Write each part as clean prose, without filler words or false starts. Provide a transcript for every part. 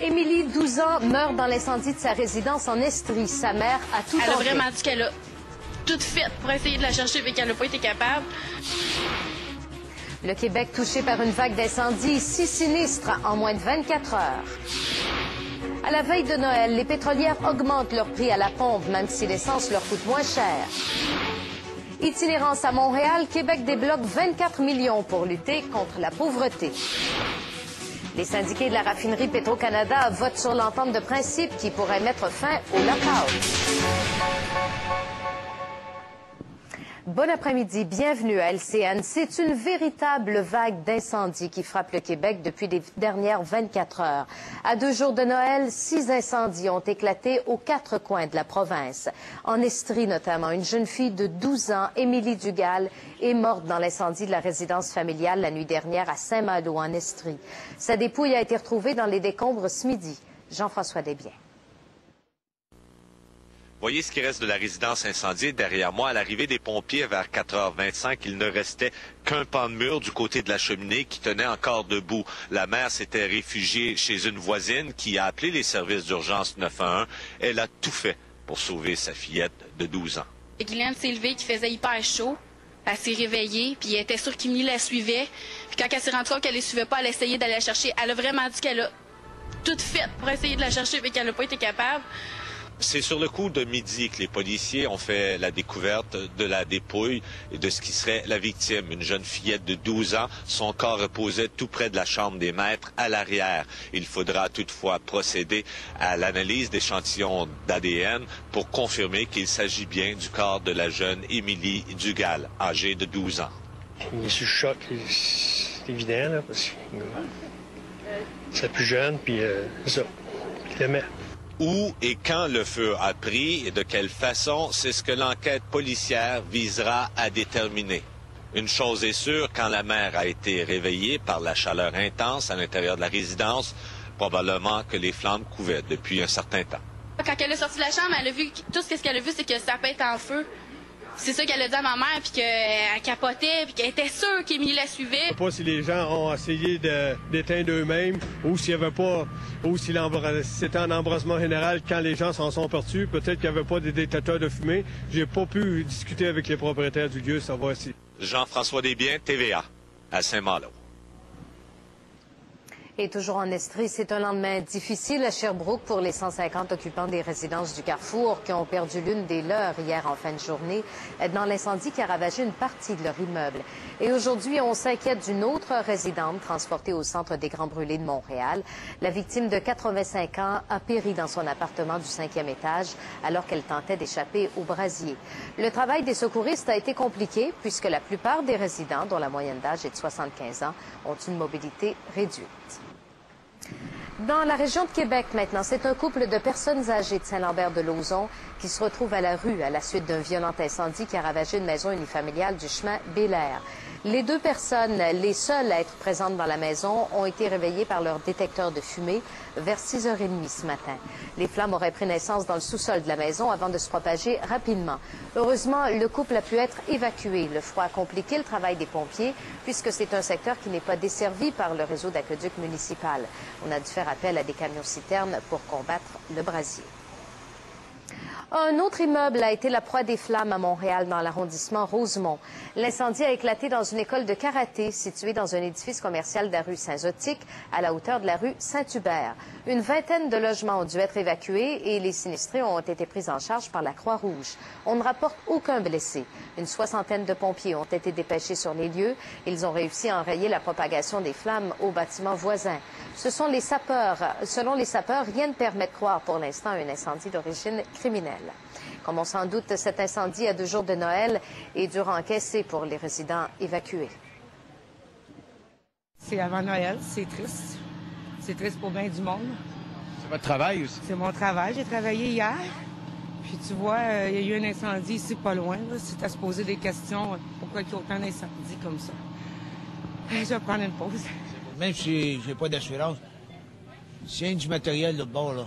Émilie, 12 ans, meurt dans l'incendie de sa résidence en Estrie. Sa mère a tout tenté. Elle a vraiment dit qu'elle a tout fait pour essayer de la chercher, mais qu'elle n'a pas été capable. Le Québec touché par une vague d'incendies, 6 sinistres en moins de 24 heures. À la veille de Noël, les pétrolières augmentent leur prix à la pompe, même si l'essence leur coûte moins cher. Itinérance à Montréal, Québec débloque 24 millions pour lutter contre la pauvreté. Les syndiqués de la raffinerie Petro-Canada votent sur l'entente de principe qui pourrait mettre fin au lockout. Bon après-midi, bienvenue à LCN. C'est une véritable vague d'incendies qui frappe le Québec depuis les dernières 24 heures. À 2 jours de Noël, 6 incendies ont éclaté aux 4 coins de la province. En Estrie notamment, une jeune fille de 12 ans, Émilie Dugal, est morte dans l'incendie de la résidence familiale la nuit dernière à Saint-Malo, en Estrie. Sa dépouille a été retrouvée dans les décombres ce midi. Jean-François Desbiens. Voyez ce qui reste de la résidence incendiée derrière moi. À l'arrivée des pompiers vers 4h25, il ne restait qu'un pan de mur du côté de la cheminée qui tenait encore debout. La mère s'était réfugiée chez une voisine qui a appelé les services d'urgence 911. Elle a tout fait pour sauver sa fillette de 12 ans. Guylaine s'est levée, qui faisait hyper chaud. Elle s'est réveillée, puis elle était sûre qu'Émilie la suivait. Puis quand elle s'est rendue compte qu'elle ne les suivait pas, elle a essayé d'aller la chercher. Elle a vraiment dit qu'elle a tout fait pour essayer de la chercher, mais qu'elle n'a pas été capable. C'est sur le coup de midi que les policiers ont fait la découverte de la dépouille et de ce qui serait la victime, une jeune fillette de 12 ans. Son corps reposait tout près de la chambre des maîtres à l'arrière. Il faudra toutefois procéder à l'analyse d'échantillons d'ADN pour confirmer qu'il s'agit bien du corps de la jeune Émilie Dugal, âgée de 12 ans. Il est sous choc, c'est évident, là, parce que c'est la plus jeune, puis c'est ça, il l'aimait. Où et quand le feu a pris et de quelle façon, c'est ce que l'enquête policière visera à déterminer. Une chose est sûre, quand la mère a été réveillée par la chaleur intense à l'intérieur de la résidence, probablement que les flammes couvaient depuis un certain temps. Quand elle est sortie de la chambre, elle a vu, tout ce qu'elle a vu, c'est que ça pète en feu. C'est ça qu'elle a dit à ma mère, puis qu'elle capotait, puis qu'elle était sûre qu'Émilie la suivait. Je ne sais pas si les gens ont essayé d'éteindre eux-mêmes ou s'il y avait pas, ou si c'était un embrasement général quand les gens s'en sont perçus. Peut-être qu'il n'y avait pas des détecteurs de fumée. J'ai pas pu discuter avec les propriétaires du lieu, savoir si. Jean-François Desbiens, TVA, à Saint-Malo. Et toujours en Estrie, c'est un lendemain difficile à Sherbrooke pour les 150 occupants des résidences du Carrefour qui ont perdu l'une des leurs hier en fin de journée dans l'incendie qui a ravagé une partie de leur immeuble. Et aujourd'hui, on s'inquiète d'une autre résidente transportée au centre des Grands Brûlés de Montréal. La victime de 85 ans a péri dans son appartement du 5e étage alors qu'elle tentait d'échapper au brasier. Le travail des secouristes a été compliqué puisque la plupart des résidents, dont la moyenne d'âge est de 75 ans, ont une mobilité réduite. Dans la région de Québec maintenant, c'est un couple de personnes âgées de Saint-Lambert-de-Lauzon qui se retrouve à la rue à la suite d'un violent incendie qui a ravagé une maison unifamiliale du chemin Bélair. Les 2 personnes, les seules à être présentes dans la maison, ont été réveillées par leur détecteur de fumée vers 6h30 ce matin. Les flammes auraient pris naissance dans le sous-sol de la maison avant de se propager rapidement. Heureusement, le couple a pu être évacué. Le froid a compliqué le travail des pompiers puisque c'est un secteur qui n'est pas desservi par le réseau d'aqueduc municipal. On a dû faire appel à des camions-citernes pour combattre le brasier. Un autre immeuble a été la proie des flammes à Montréal, dans l'arrondissement Rosemont. L'incendie a éclaté dans une école de karaté située dans un édifice commercial de la rue Saint-Zotique, à la hauteur de la rue Saint-Hubert. Une vingtaine de logements ont dû être évacués et les sinistrés ont été pris en charge par la Croix-Rouge. On ne rapporte aucun blessé. Une 60aine de pompiers ont été dépêchés sur les lieux. Ils ont réussi à enrayer la propagation des flammes aux bâtiments voisins. Selon les sapeurs, rien ne permet de croire pour l'instant à un incendie d'origine criminelle. Comme on s'en doute, cet incendie à 2 jours de Noël est dur à encaisser pour les résidents évacués. C'est avant Noël, c'est triste. C'est triste pour bien du monde. C'est votre travail aussi? C'est mon travail. J'ai travaillé hier. Puis tu vois, il y a eu un incendie ici pas loin. C'est à se poser des questions. Pourquoi il y a autant d'incendies comme ça? Je vais prendre une pause. Même si j'ai pas d'assurance, s'il y a du matériel de bord, là,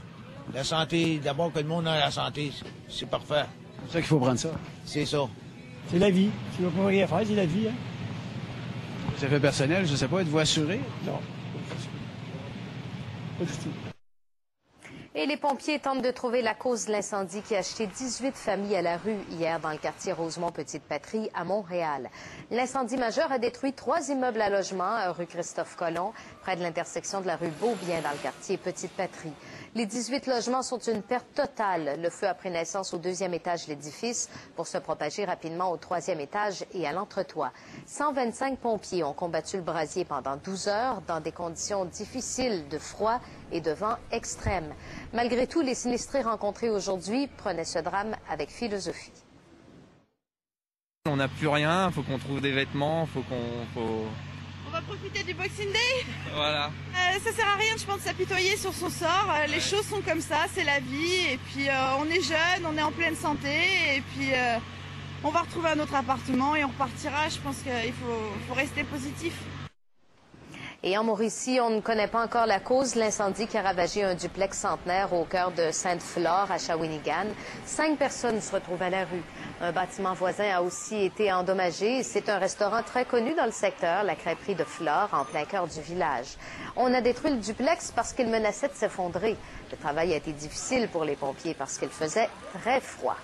la santé, d'abord que le monde a la santé, c'est parfait. C'est pour ça qu'il faut prendre ça. C'est ça. C'est la vie. Tu ne vas pas rien faire, c'est la vie. Hein? Ça fait personnel, je sais pas, êtes-vous assuré? Non. Pas du tout. Et les pompiers tentent de trouver la cause de l'incendie qui a jeté 18 familles à la rue hier dans le quartier Rosemont-Petite-Patrie à Montréal. L'incendie majeur a détruit 3 immeubles à logement rue Christophe-Colomb, près de l'intersection de la rue Beaubien dans le quartier Petite-Patrie. Les 18 logements sont une perte totale. Le feu a pris naissance au 2e étage de l'édifice pour se propager rapidement au 3e étage et à l'entretoit. 125 pompiers ont combattu le brasier pendant 12 heures dans des conditions difficiles de froid et de vent extrême. Malgré tout, les sinistrés rencontrés aujourd'hui prenaient ce drame avec philosophie. On n'a plus rien, il faut qu'on trouve des vêtements, On va profiter du Boxing Day. Voilà. Ça sert à rien, je pense, de s'apitoyer sur son sort. Les choses sont comme ça, c'est la vie. Et puis on est jeune, on est en pleine santé. Et puis on va retrouver un autre appartement et on repartira. Je pense qu'il faut rester positif. Et en Mauricie, on ne connaît pas encore la cause de l'incendie qui a ravagé un duplex centenaire au cœur de Sainte-Flore, à Shawinigan. 5 personnes se retrouvent à la rue. Un bâtiment voisin a aussi été endommagé. C'est un restaurant très connu dans le secteur, la crêperie de Flore, en plein cœur du village. On a détruit le duplex parce qu'il menaçait de s'effondrer. Le travail a été difficile pour les pompiers parce qu'il faisait très froid.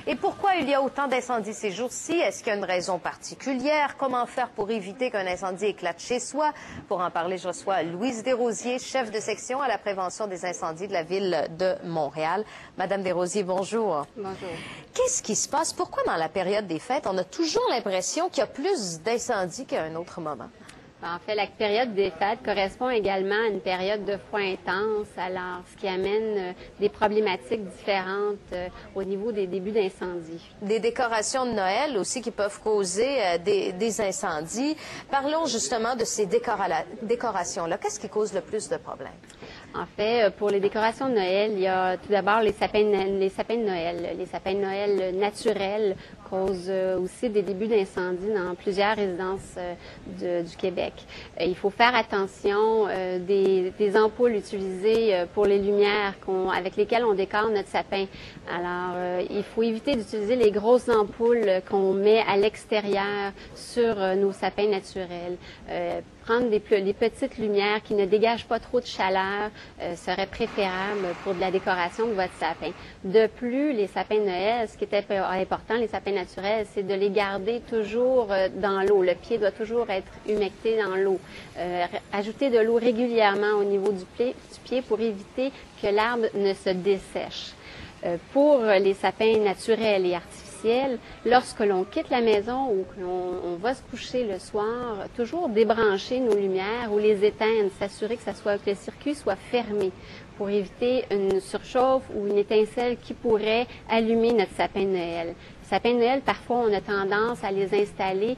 Et pourquoi il y a autant d'incendies ces jours-ci? Est-ce qu'il y a une raison particulière? Comment faire pour éviter qu'un incendie éclate chez soi? Pour en parler, je reçois Louise Desrosiers, chef de section à la prévention des incendies de la Ville de Montréal. Madame Desrosiers, bonjour. Bonjour. Qu'est-ce qui se passe? Pourquoi dans la période des fêtes, on a toujours l'impression qu'il y a plus d'incendies qu'à un autre moment? En fait, la période des fêtes correspond également à une période de froid intense, alors ce qui amène des problématiques différentes au niveau des débuts d'incendie. Des décorations de Noël aussi qui peuvent causer des incendies. Parlons justement de ces décorations-là. Qu'est-ce qui cause le plus de problèmes? En fait, pour les décorations de Noël, il y a tout d'abord les sapins de Noël. Les sapins de Noël naturels causent aussi des débuts d'incendie dans plusieurs résidences du Québec. Il faut faire attention des ampoules utilisées pour les lumières avec lesquelles on décore notre sapin. Alors, il faut éviter d'utiliser les grosses ampoules qu'on met à l'extérieur sur nos sapins naturels. Prendre des petites lumières qui ne dégagent pas trop de chaleur serait préférable pour de la décoration de votre sapin. De plus, les sapins de Noël, ce qui est important, les sapins naturels, c'est de les garder toujours dans l'eau. Le pied doit toujours être humecté dans l'eau. Ajouter de l'eau régulièrement au niveau du pied pour éviter que l'arbre ne se dessèche. Pour les sapins naturels et artificiels, lorsque l'on quitte la maison ou que l'on va se coucher le soir, toujours débrancher nos lumières ou les éteindre, s'assurer que le circuit soit fermé pour éviter une surchauffe ou une étincelle qui pourrait allumer notre sapin de Noël. Les sapins de Noël, parfois, on a tendance à les installer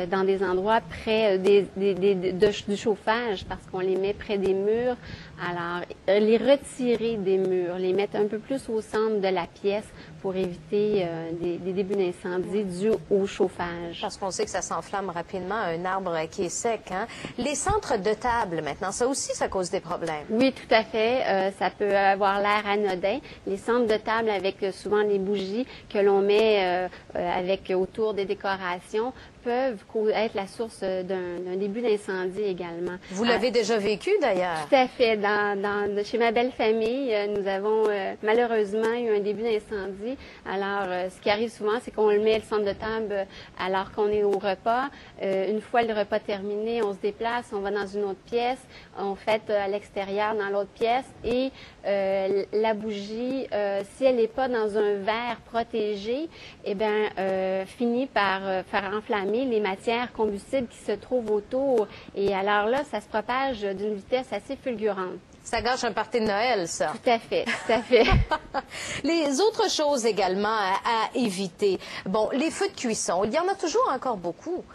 dans des endroits près du chauffage parce qu'on les met près des murs. Alors, les retirer des murs, les mettre un peu plus au centre de la pièce pour éviter des débuts d'incendie dus au chauffage. Parce qu'on sait que ça s'enflamme rapidement, un arbre qui est sec. Hein? Les centres de table, maintenant, ça aussi, ça cause des problèmes. Oui, tout à fait. Ça peut avoir l'air anodin. Les centres de table avec souvent les bougies que l'on met autour des décorations peuvent être la source d'un début d'incendie également. Vous l'avez déjà vécu, d'ailleurs? Tout à fait. Chez ma belle famille, nous avons malheureusement eu un début d'incendie. Alors, ce qui arrive souvent, c'est qu'on met le centre de table alors qu'on est au repas. Une fois le repas terminé, on se déplace, on va dans une autre pièce, on fête à l'extérieur dans l'autre pièce et la bougie, si elle n'est pas dans un verre protégé, eh bien, finit par faire enflammer les matières combustibles qui se trouvent autour. Et alors là, ça se propage d'une vitesse assez fulgurante. Ça gâche un party de Noël, ça. Tout à fait, tout à fait. Les autres choses également à éviter. Bon, les feux de cuisson, il y en a toujours encore beaucoup.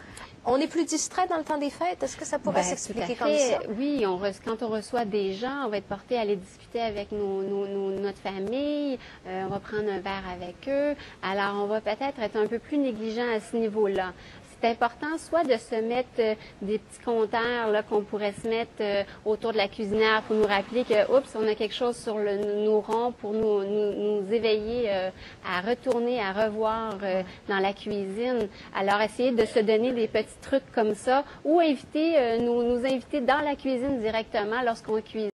On est plus distrait dans le temps des fêtes. Est-ce que ça pourrait s'expliquer comme ça? Oui, quand on reçoit des gens, on va être porté à aller discuter avec notre famille. On va prendre un verre avec eux. Alors, on va peut-être être un peu plus négligent à ce niveau-là. C'est important soit de se mettre des petits compteurs là, qu'on pourrait se mettre autour de la cuisinière pour nous rappeler que, oups, on a quelque chose sur nos ronds pour nous éveiller à retourner, à revoir dans la cuisine. Alors, essayer de se donner des petits trucs comme ça ou inviter, nous inviter dans la cuisine directement lorsqu'on cuisine.